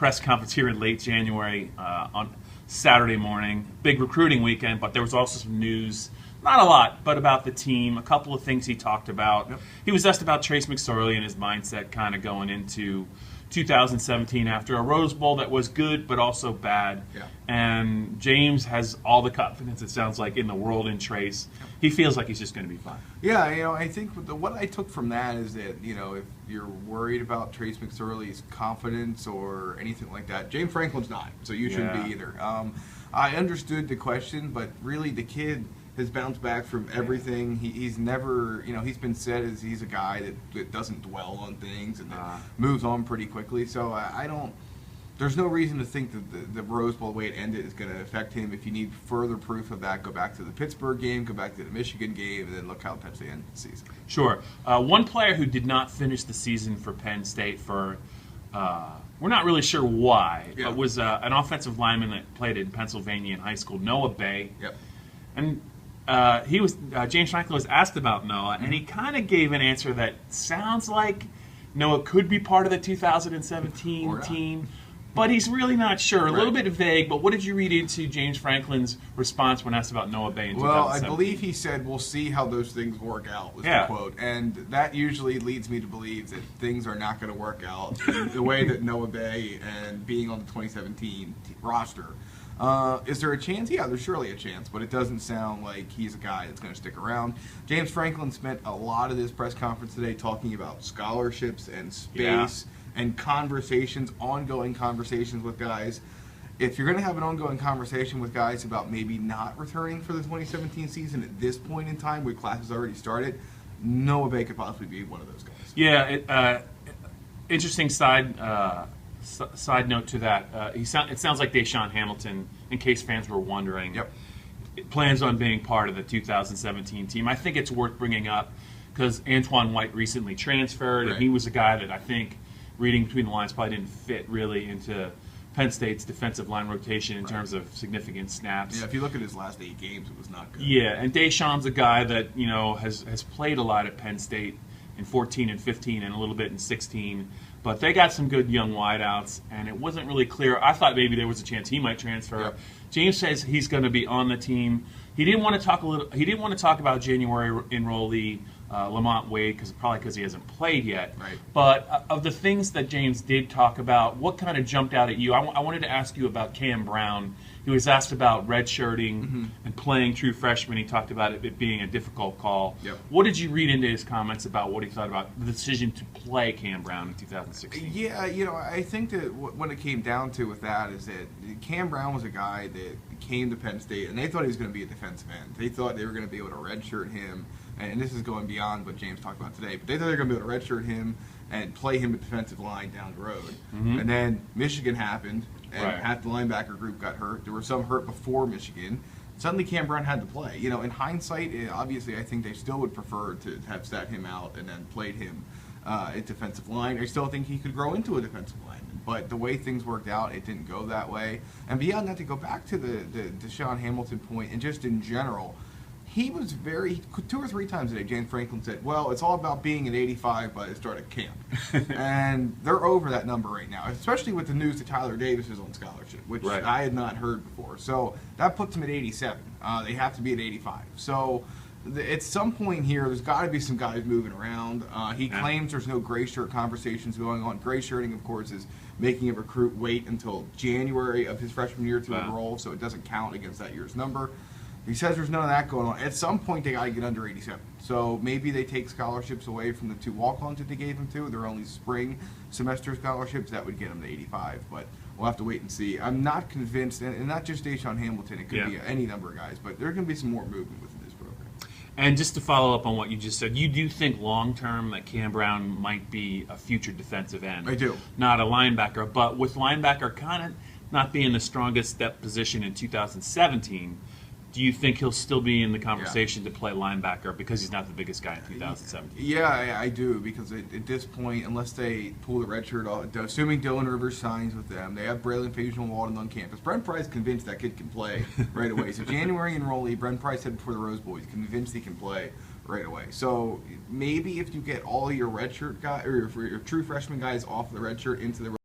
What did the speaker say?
press conference here in late January on Saturday morning. Big recruiting weekend, but there was also some news, not a lot, but about the team. A couple of things he talked about. Yep. He was asked about Trace McSorley and his mindset kind of going into 2017 after a Rose Bowl that was good but also bad. Yeah. And James has all the confidence, it sounds like, in the world in Trace. Yeah. He feels like he's just going to be fine. Yeah, I think what I took from that is that, if you're worried about Trace McSorley's confidence or anything like that, James Franklin's not, so you shouldn't be either. I understood the question, but really the kid has bounced back from everything. He's never, he's been said as he's a guy that doesn't dwell on things and that moves on pretty quickly. So I don't, there's no reason to think that the Rose Bowl, the way it ended, is going to affect him. If you need further proof of that, go back to the Pittsburgh game, go back to the Michigan game, and then look how Penn State ended the season. Sure. One player who did not finish the season for Penn State for, we're not really sure why, but was an offensive lineman that played in Pennsylvania in high school, Noah Bay. Yep. And James Franklin was asked about Noah, and he kind of gave an answer that sounds like Noah could be part of the 2017 team, but he's really not sure. A little bit vague, but what did you read into James Franklin's response when asked about Noah Bay in 2017? Well, I believe he said, "We'll see how those things work out," was the quote. And that usually leads me to believe that things are not going to work out the way that Noah Bay and being on the 2017 roster. Is there a chance? Yeah, there's surely a chance, but it doesn't sound like he's a guy that's going to stick around. James Franklin spent a lot of this press conference today talking about scholarships and space and conversations, ongoing conversations with guys. If you're going to have an ongoing conversation with guys about maybe not returning for the 2017 season at this point in time, where class has already started, Noah Bay could possibly be one of those guys. Yeah, interesting side note to that. It sounds like Deshaun Hamilton, in case fans were wondering, plans on being part of the 2017 team. I think it's worth bringing up because Antoine White recently transferred, and he was a guy that I think, reading between the lines, probably didn't fit really into Penn State's defensive line rotation in terms of significant snaps. Yeah, if you look at his last 8 games, it was not good. Yeah, and Deshaun's a guy that has played a lot at Penn State in 14 and 15 and a little bit in 16. But they got some good young wideouts, and it wasn't really clear. I thought maybe there was a chance he might transfer. Yep. James says he's going to be on the team. He didn't want to talk He didn't want to talk about January enrollee Lamont Wade because he hasn't played yet. Right. But of the things that James did talk about, what kind of jumped out at you? I wanted to ask you about Cam Brown. He was asked about redshirting and playing true freshman. He talked about it being a difficult call. Yep. What did you read into his comments about what he thought about the decision to play Cam Brown in 2016? Yeah, I think that what it came down to with that is that Cam Brown was a guy that came to Penn State, and they thought he was going to be a defensive end. They thought they were going to be able to redshirt him, and this is going beyond what James talked about today, but they thought they were going to be able to redshirt him and play him at defensive line down the road. And then Michigan happened, and half the linebacker group got hurt. There were some hurt before Michigan. Suddenly Cam Brown had to play. In hindsight, obviously I think they still would prefer to have sat him out and then played him at defensive line. I still think he could grow into a defensive lineman, but the way things worked out, it didn't go that way. And beyond that, to go back to the Deshaun Hamilton point, and just in general, he was 2 or 3 times today, James Franklin said, well, it's all about being at 85 by the start of camp. And they're over that number right now, especially with the news that Tyler Davis is on scholarship, which I had not heard before. So that puts him at 87. They have to be at 85. So at some point here, there's got to be some guys moving around. He claims there's no gray shirt conversations going on. Gray shirting, of course, is making a recruit wait until January of his freshman year to enroll, so it doesn't count against that year's number. He says there's none of that going on. At some point, they got to get under 87. So maybe they take scholarships away from the 2 walk-ons that they gave him to. They're only spring semester scholarships. That would get him to 85. But we'll have to wait and see. I'm not convinced, and not just Deshaun Hamilton. It could be any number of guys. But there's going to be some more movement within this program. And just to follow up on what you just said, you do think long-term that Cam Brown might be a future defensive end. I do. Not a linebacker. But with linebacker kind of not being the strongest depth position in 2017, do you think he'll still be in the conversation to play linebacker because he's not the biggest guy in 2017? Yeah, I do, because at this point, unless they pull the red shirt off, assuming Dylan Rivers signs with them, they have Braylon Faison-Walden on campus. Brent Price convinced that kid can play right away. So January enrollee, Brent Price said before the Rose Bowl, he's convinced he can play right away. So maybe if you get all your redshirt guys or your true freshman guys off the red shirt into the